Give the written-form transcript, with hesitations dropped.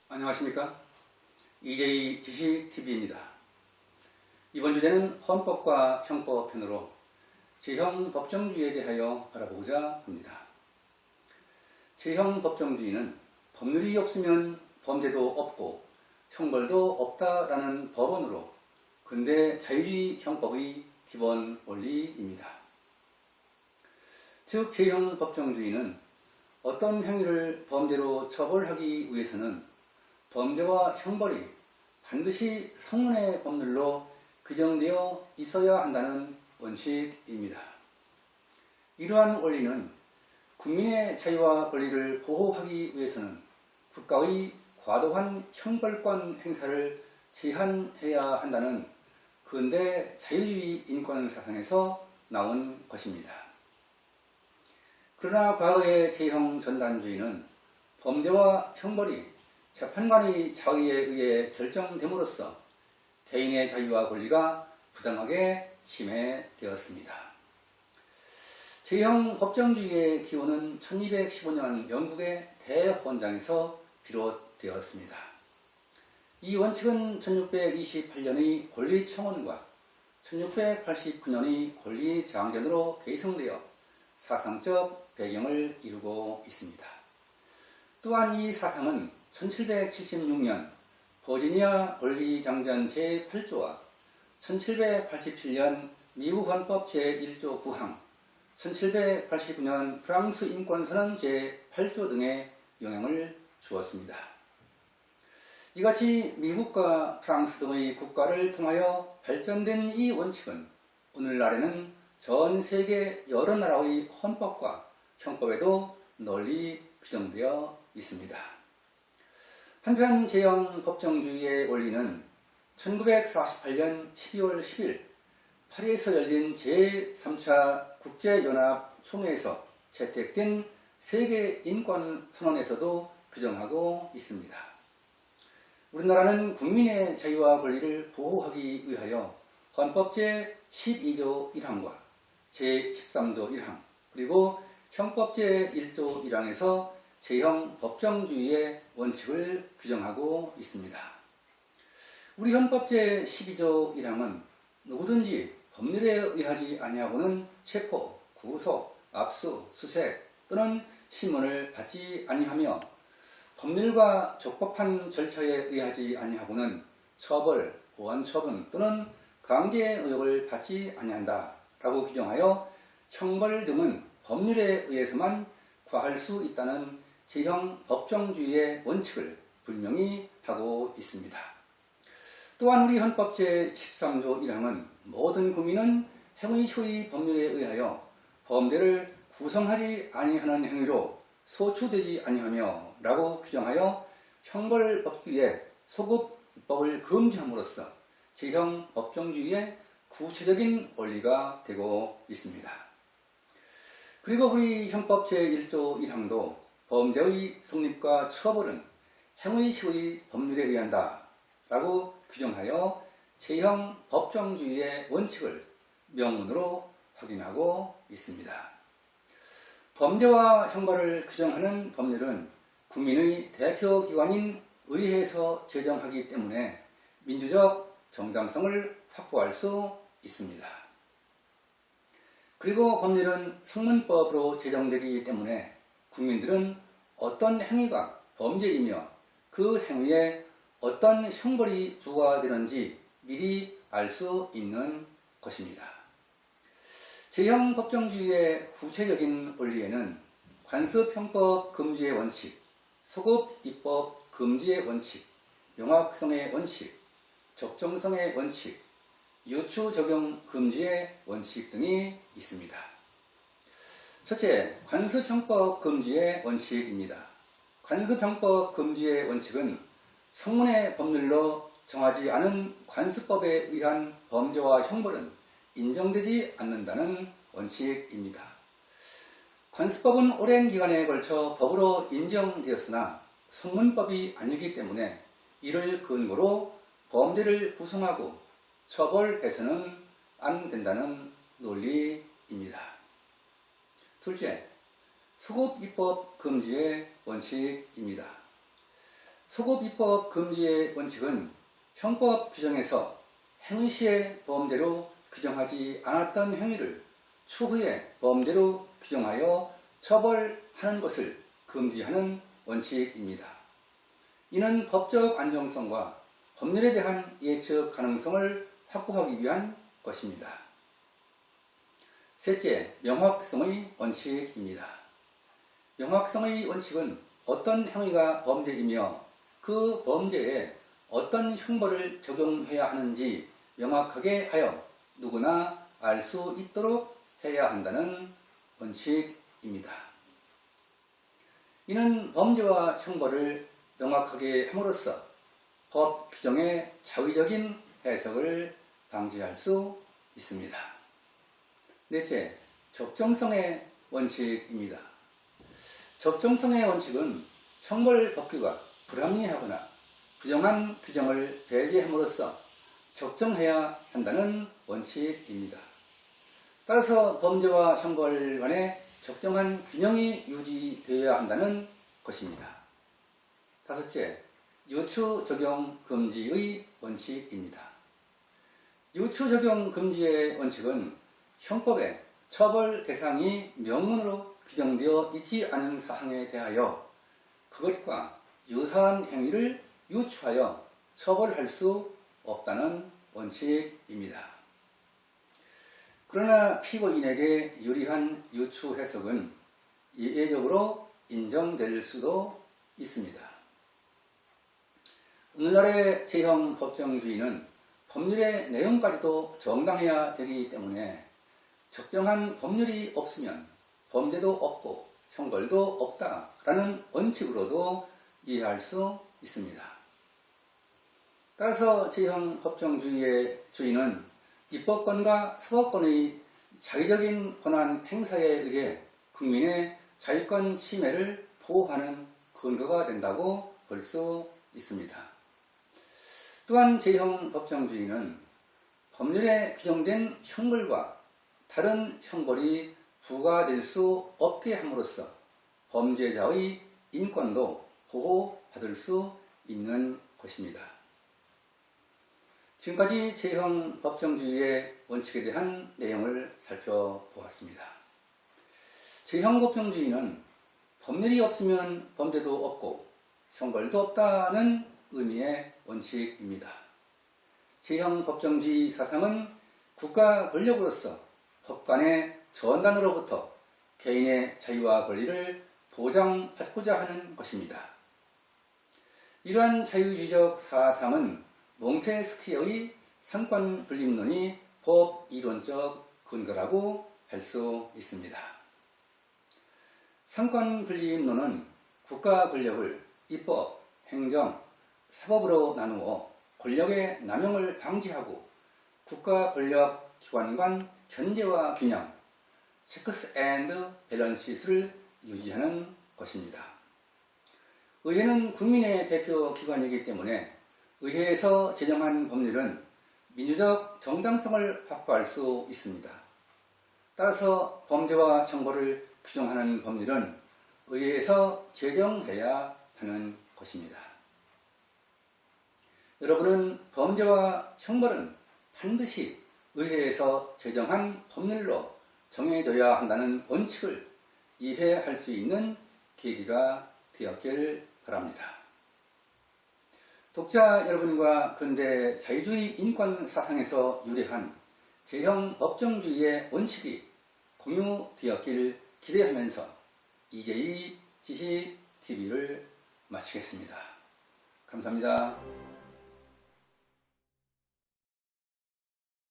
안녕하십니까? EJ 지식TV입니다. 이번 주제는 헌법과 형법 편으로 제형 법정주의에 대하여 알아보고자 합니다. 제형 법정주의는 법률이 없으면 범죄도 없고 형벌도 없다라는 법원으로 근대 자유주의 형법의 기본 원리입니다. 즉 제형 법정주의는 어떤 행위를 범죄로 처벌하기 위해서는 범죄와 형벌이 반드시 성문의 법률로 규정되어 있어야 한다는 원칙입니다. 이러한 원리는 국민의 자유와 권리를 보호하기 위해서는 국가의 과도한 형벌권 행사를 제한해야 한다는 근대 자유주의 인권 사상에서 나온 것입니다. 그러나 과거의 제형 전단주의는 범죄와 형벌이 재판관의 자의에 의해 결정됨으로써 개인의 자유와 권리가 부당하게 침해되었습니다. 제형 법정주의의 기원은 1215년 영국의 대헌장에서 비롯되었습니다. 이 원칙은 1628년의 권리청원과 1689년의 권리장전으로 계승되어 사상적 배경을 이루고 있습니다. 또한 이 사상은 1776년 버지니아 권리장전 제8조와 1787년 미국 헌법 제1조 9항, 1789년 프랑스 인권선언 제8조 등에 영향을 주었습니다. 이같이 미국과 프랑스 등의 국가를 통하여 발전된 이 원칙은 오늘날에는 전 세계 여러 나라의 헌법과 형법에도 널리 규정되어 있습니다. 한편 제형 법정주의의 원리는 1948년 12월 10일 파리에서 열린 제3차 국제연합 총회에서 채택된 세계인권선언에서도 규정하고 있습니다. 우리나라는 국민의 자유와 권리를 보호하기 위하여 헌법 제12조 1항과 제13조 1항 그리고 형법 제1조 1항에서 제형 법정주의의 원칙을 규정하고 있습니다. 우리 헌법 제12조 1항은 누구든지 법률에 의하지 아니하고는 체포, 구속, 압수, 수색 또는 심문을 받지 아니하며 법률과 적법한 절차에 의하지 아니하고는 처벌, 보완처분 또는 강제노역을 받지 아니한다 라고 규정하여 형벌 등은 법률에 의해서만 과할 수 있다는 제형 법정주의의 원칙을 분명히 하고 있습니다. 또한 우리 헌법 제13조 1항은 모든 국민은 행의시의 법률에 의하여 범죄를 구성하지 아니하는 행위로 소추되지 아니하며 라고 규정하여 형벌법규에 소급 입법을 금지함으로써 제형 법정주의의 구체적인 원리가 되고 있습니다. 그리고 우리 헌법 제1조 1항도 범죄의 성립과 처벌은 행의시의 법률에 의한다 라고 규정하여 제형 법정주의의 원칙을 명문으로 확인하고 있습니다. 범죄와 형벌을 규정하는 법률은 국민의 대표기관인 의회에서 제정하기 때문에 민주적 정당성을 확보할 수 있습니다. 그리고 법률은 성문법으로 제정되기 때문에 국민들은 어떤 행위가 범죄이며 그 행위에 어떤 형벌이 부과되는지 미리 알 수 있는 것입니다. 제형 법정주의의 구체적인 원리에는 관습형법 금지의 원칙, 소급 입법 금지의 원칙, 명확성의 원칙, 적정성의 원칙, 유추 적용 금지의 원칙 등이 있습니다. 첫째, 관습형법 금지의 원칙입니다. 관습형법 금지의 원칙은 성문의 법률로 정하지 않은 관습법에 의한 범죄와 형벌은 인정되지 않는다는 원칙입니다. 관습법은 오랜 기간에 걸쳐 법으로 인정되었으나 성문법이 아니기 때문에 이를 근거로 범죄를 구성하고 처벌해서는 안 된다는 논리입니다. 둘째, 소급 입법 금지의 원칙입니다. 소급 입법 금지의 원칙은 형법 규정에서 행위 시의 범죄로 규정하지 않았던 행위를 추후에 범죄로 규정하여 처벌하는 것을 금지하는 원칙입니다. 이는 법적 안정성과 법률에 대한 예측 가능성을 확보하기 위한 것입니다. 셋째, 명확성의 원칙입니다. 명확성의 원칙은 어떤 행위가 범죄이며 그 범죄에 어떤 형벌을 적용해야 하는지 명확하게 하여 누구나 알 수 있도록 해야 한다는 원칙입니다. 이는 범죄와 형벌을 명확하게 함으로써 법 규정의 자의적인 해석을 방지할 수 있습니다. 넷째, 적정성의 원칙입니다. 적정성의 원칙은 형벌 법규가 불합리하거나 부정한 규정을 배제함으로써 적정해야 한다는 원칙입니다. 따라서 범죄와 형벌 간에 적정한 균형이 유지되어야 한다는 것입니다. 다섯째, 유추 적용 금지의 원칙입니다. 유추 적용 금지의 원칙은 형법에 처벌 대상이 명문으로 규정되어 있지 않은 사항에 대하여 그것과 유사한 행위를 유추하여 처벌할 수 없다는 원칙입니다. 그러나 피고인에게 유리한 유추 해석은 예외적으로 인정될 수도 있습니다. 오늘날의 제형 법정주의는 법률의 내용까지도 정당해야 되기 때문에 적정한 법률이 없으면 범죄도 없고 형벌도 없다라는 원칙으로도 이해할 수 있습니다. 따라서 제형 법정주의의 주의는 입법권과 사법권의 자의적인 권한 행사에 의해 국민의 자유권 침해를 보호하는 근거가 된다고 볼 수 있습니다. 또한 제형 법정주의는 법률에 규정된 형벌과 다른 형벌이 부과될 수 없게 함으로써 범죄자의 인권도 보호받을 수 있는 것입니다. 지금까지 제형 법정주의의 원칙에 대한 내용을 살펴보았습니다. 제형 법정주의는 법률이 없으면 범죄도 없고 형벌도 없다는 의미의 원칙입니다. 제형 법정주의 사상은 국가 권력으로서 법관의 전단으로부터 개인의 자유와 권리를 보장받고자 하는 것입니다. 이러한 자유주의적 사상은 몽테스키어의 상권분립론이 법 이론적 근거라고 할 수 있습니다. 상권분립론은 국가 권력을 입법, 행정, 사법으로 나누어 권력의 남용을 방지하고 국가 권력 기관 간 견제와 균형, 체크스 앤드 밸런시스를 유지하는 것입니다. 의회는 국민의 대표 기관이기 때문에 의회에서 제정한 법률은 민주적 정당성을 확보할 수 있습니다. 따라서 범죄와 형벌을 규정하는 법률은 의회에서 제정해야 하는 것입니다. 여러분은 범죄와 형벌은 반드시 의회에서 제정한 법률로 정해져야 한다는 원칙을 이해할 수 있는 계기가 되었길 바랍니다. 독자 여러분과 근대 자유주의 인권 사상에서 유래한 제형 법정주의의 원칙이 공유되었길 기대하면서 이재희 지식TV를 마치겠습니다. 감사합니다.